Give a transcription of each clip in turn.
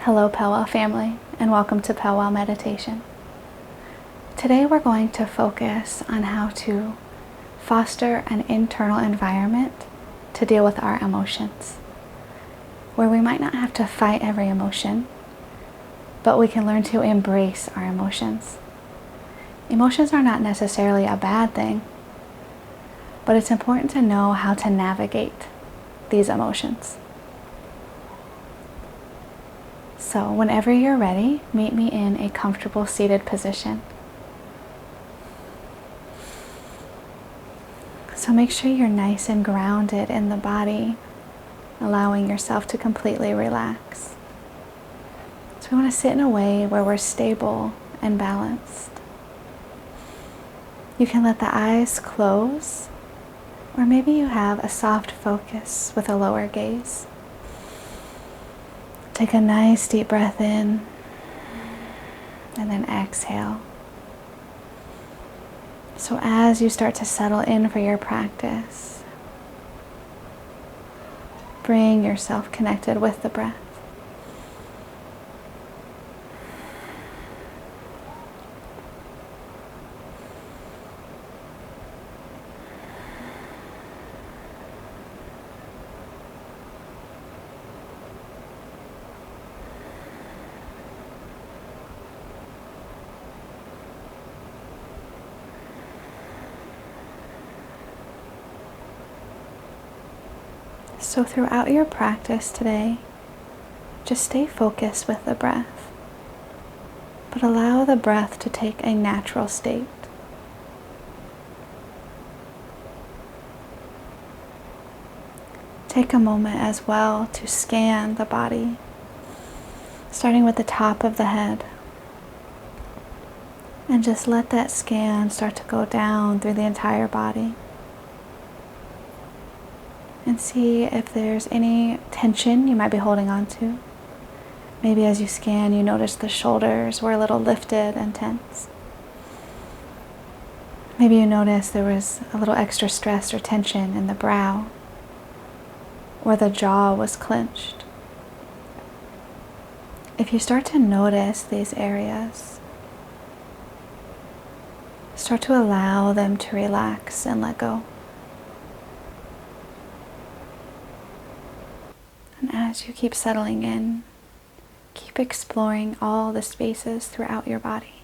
Hello Powwow family, and welcome to Powwow Meditation. Today we're going to focus on how to foster an internal environment to deal with our emotions, where we might not have to fight every emotion, but we can learn to embrace our emotions. Emotions are not necessarily a bad thing, but it's important to know how to navigate these emotions. So whenever you're ready, meet me in a comfortable seated position. So make sure you're nice and grounded in the body, allowing yourself to completely relax. So we want to sit in a way where we're stable and balanced. You can let the eyes close, or maybe you have a soft focus with a lower gaze. Take a nice deep breath in, and then exhale. So as you start to settle in for your practice, bring yourself connected with the breath. So throughout your practice today, just stay focused with the breath, but allow the breath to take a natural state. Take a moment as well to scan the body, starting with the top of the head, and just let that scan start to go down through the entire body. And see if there's any tension you might be holding on to. Maybe as you scan, you notice the shoulders were a little lifted and tense. Maybe you notice there was a little extra stress or tension in the brow, or the jaw was clenched. If you start to notice these areas, start to allow them to relax and let go. And as you keep settling in, keep exploring all the spaces throughout your body.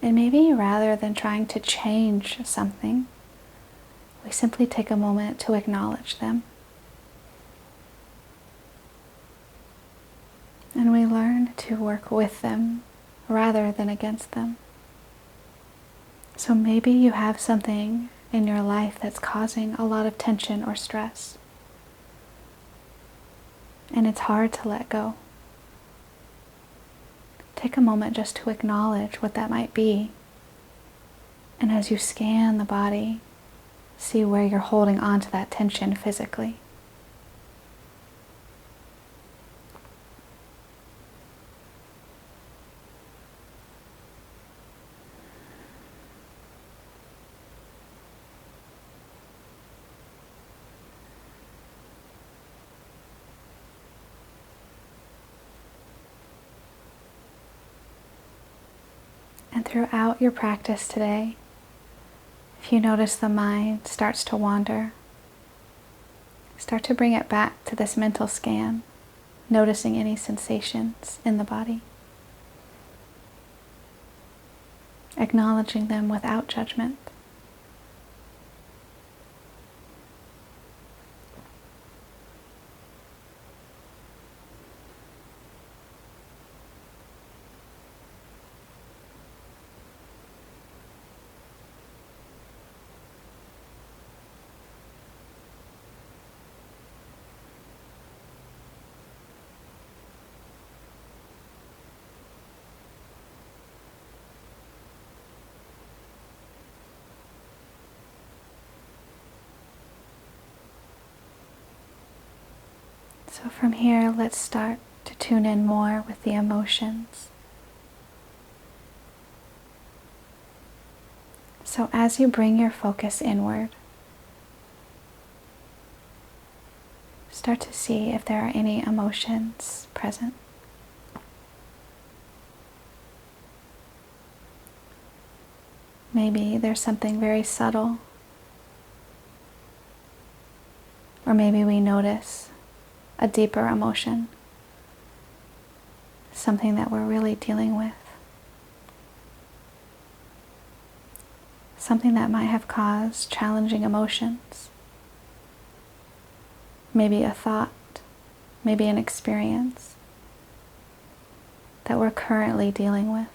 And maybe rather than trying to change something, we simply take a moment to acknowledge them. And we learn to work with them rather than against them. So maybe you have something in your life that's causing a lot of tension or stress, and it's hard to let go. Take a moment just to acknowledge what that might be, and as you scan the body, see where you're holding on to that tension physically. And throughout your practice today, if you notice the mind starts to wander, start to bring it back to this mental scan, noticing any sensations in the body, acknowledging them without judgment. So from here, let's start to tune in more with the emotions. So as you bring your focus inward, start to see if there are any emotions present. Maybe there's something very subtle, or maybe we notice a deeper emotion, something that we're really dealing with, something that might have caused challenging emotions, maybe a thought, maybe an experience that we're currently dealing with.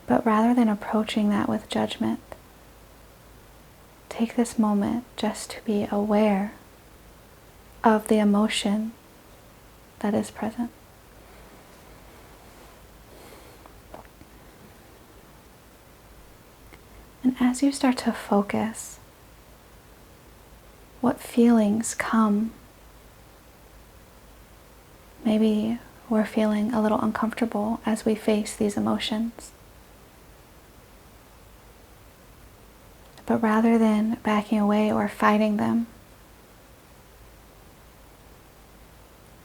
But rather than approaching that with judgment, take this moment just to be aware of the emotion that is present. And as you start to focus, what feelings come? Maybe we're feeling a little uncomfortable as we face these emotions. But rather than backing away or fighting them,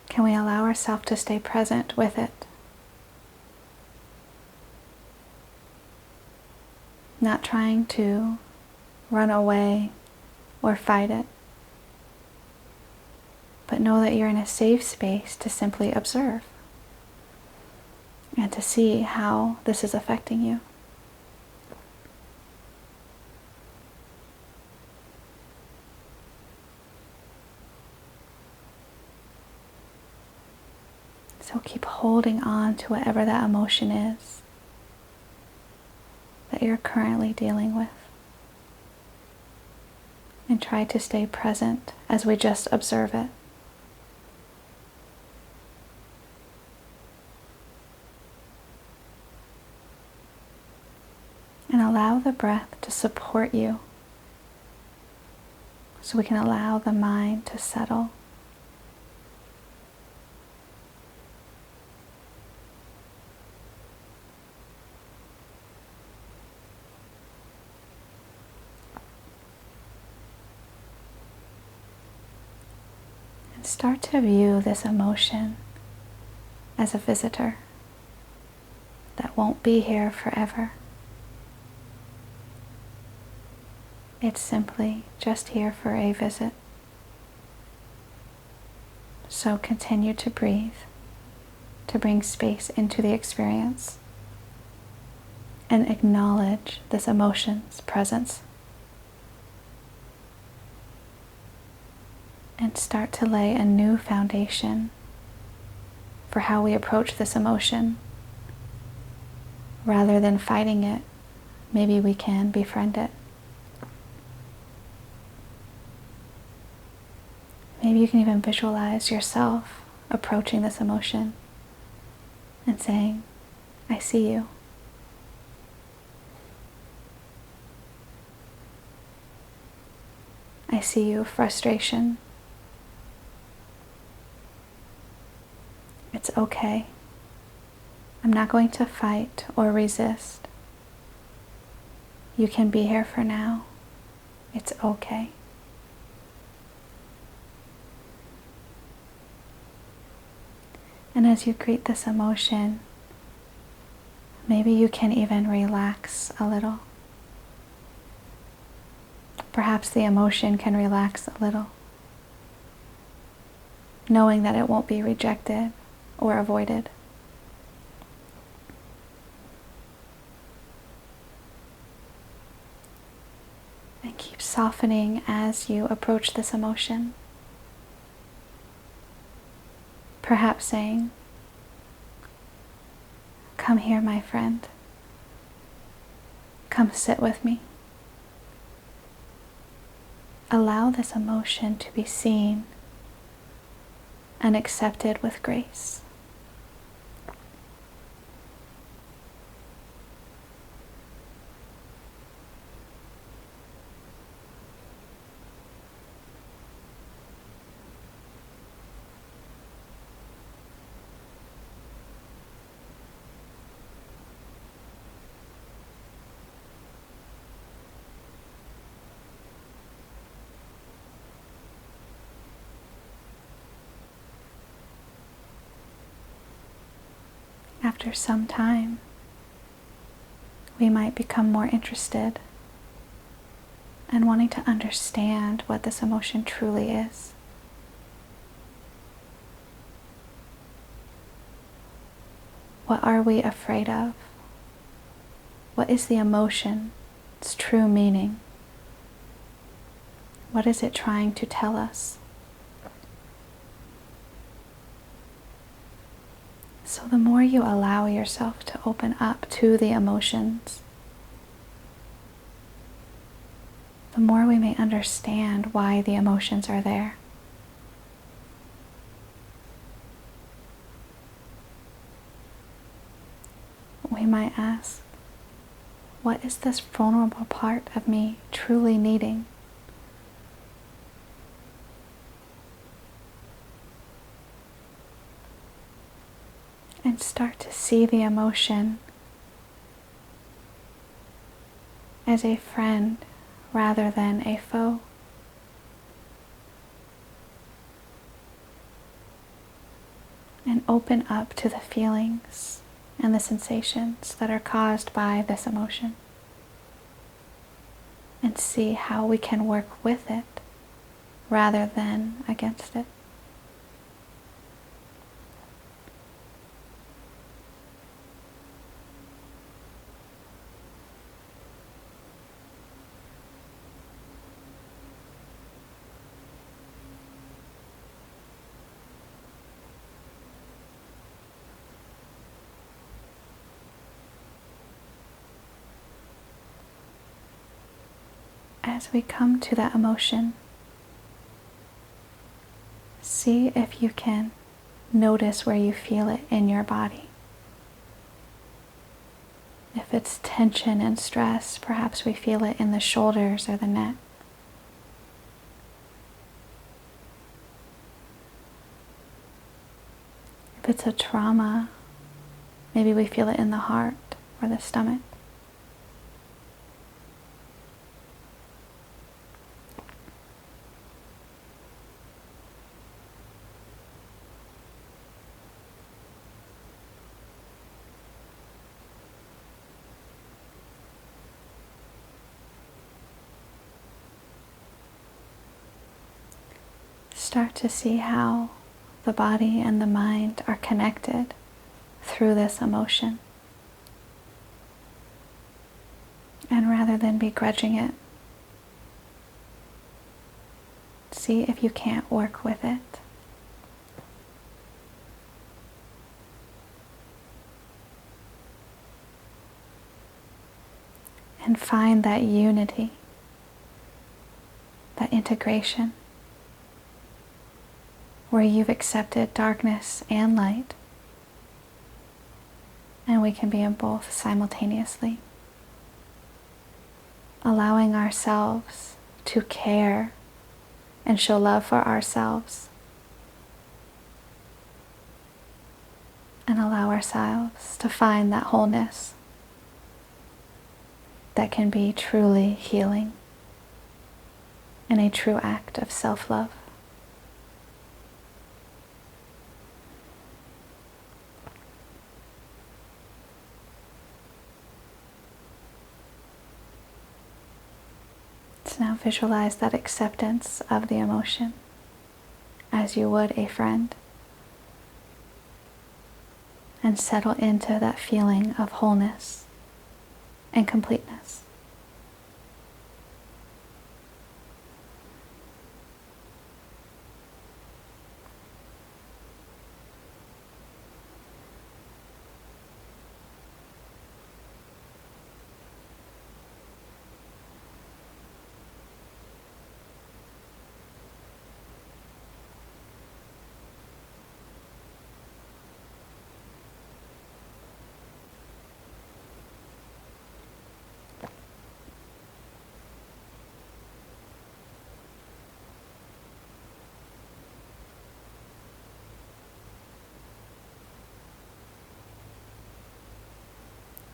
can we allow ourselves to stay present with it? Not trying to run away or fight it, but know that you're in a safe space to simply observe and to see how this is affecting you. So keep holding on to whatever that emotion is that you're currently dealing with. And try to stay present as we just observe it. And allow the breath to support you so we can allow the mind to settle. And start to view this emotion as a visitor that won't be here forever. It's simply just here for a visit. So continue to breathe, to bring space into the experience, and acknowledge this emotion's presence. And start to lay a new foundation for how we approach this emotion. Rather than fighting it, maybe we can befriend it. Maybe you can even visualize yourself approaching this emotion and saying, I see you. I see you, frustration. It's okay. I'm not going to fight or resist. You can be here for now. It's okay. And as you greet this emotion, maybe you can even relax a little. Perhaps the emotion can relax a little, knowing that it won't be rejected or avoided. And keep softening as you approach this emotion. Perhaps saying, come here, my friend. Come sit with me. Allow this emotion to be seen and accepted with grace. after some time, we might become more interested and wanting to understand what this emotion truly is. What are we afraid of? What is the emotion's true meaning? What is it trying to tell us? So the more you allow yourself to open up to the emotions, the more we may understand why the emotions are there. We might ask, what is this vulnerable part of me truly needing? And start to see the emotion as a friend rather than a foe. And open up to the feelings and the sensations that are caused by this emotion. And see how we can work with it rather than against it. As we come to that emotion, see if you can notice where you feel it in your body. If it's tension and stress, perhaps we feel it in the shoulders or the neck. If it's a trauma, maybe we feel it in the heart or the stomach. Start to see how the body and the mind are connected through this emotion. And rather than begrudging it, see if you can't work with it. And find that unity, that integration, where you've accepted darkness and light, and we can be in both simultaneously. Allowing ourselves to care and show love for ourselves, and allow ourselves to find that wholeness that can be truly healing and a true act of self-love. So now visualize that acceptance of the emotion as you would a friend, and settle into that feeling of wholeness and completeness.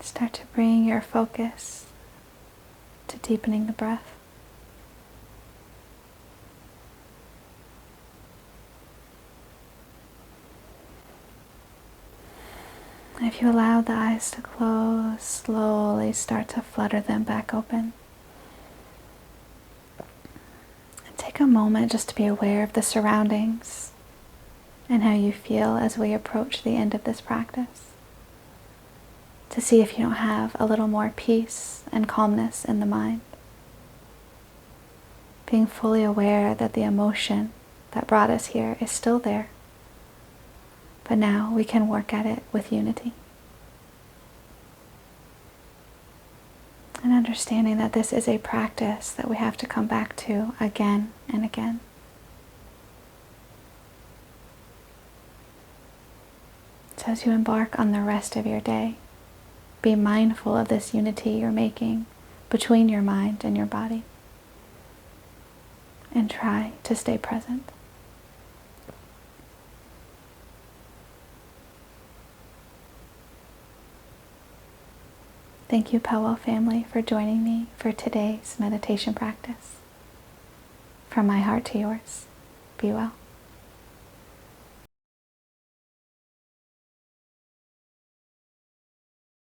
Start to bring your focus to deepening the breath. And if you allow the eyes to close, slowly start to flutter them back open. And take a moment just to be aware of the surroundings and how you feel as we approach the end of this practice. To see if you don't have a little more peace and calmness in the mind. Being fully aware that the emotion that brought us here is still there. But now we can work at it with unity. And understanding that this is a practice that we have to come back to again and again. So as you embark on the rest of your day, be mindful of this unity you're making between your mind and your body. And try to stay present. Thank you, Powell family, for joining me for today's meditation practice. From my heart to yours, be well.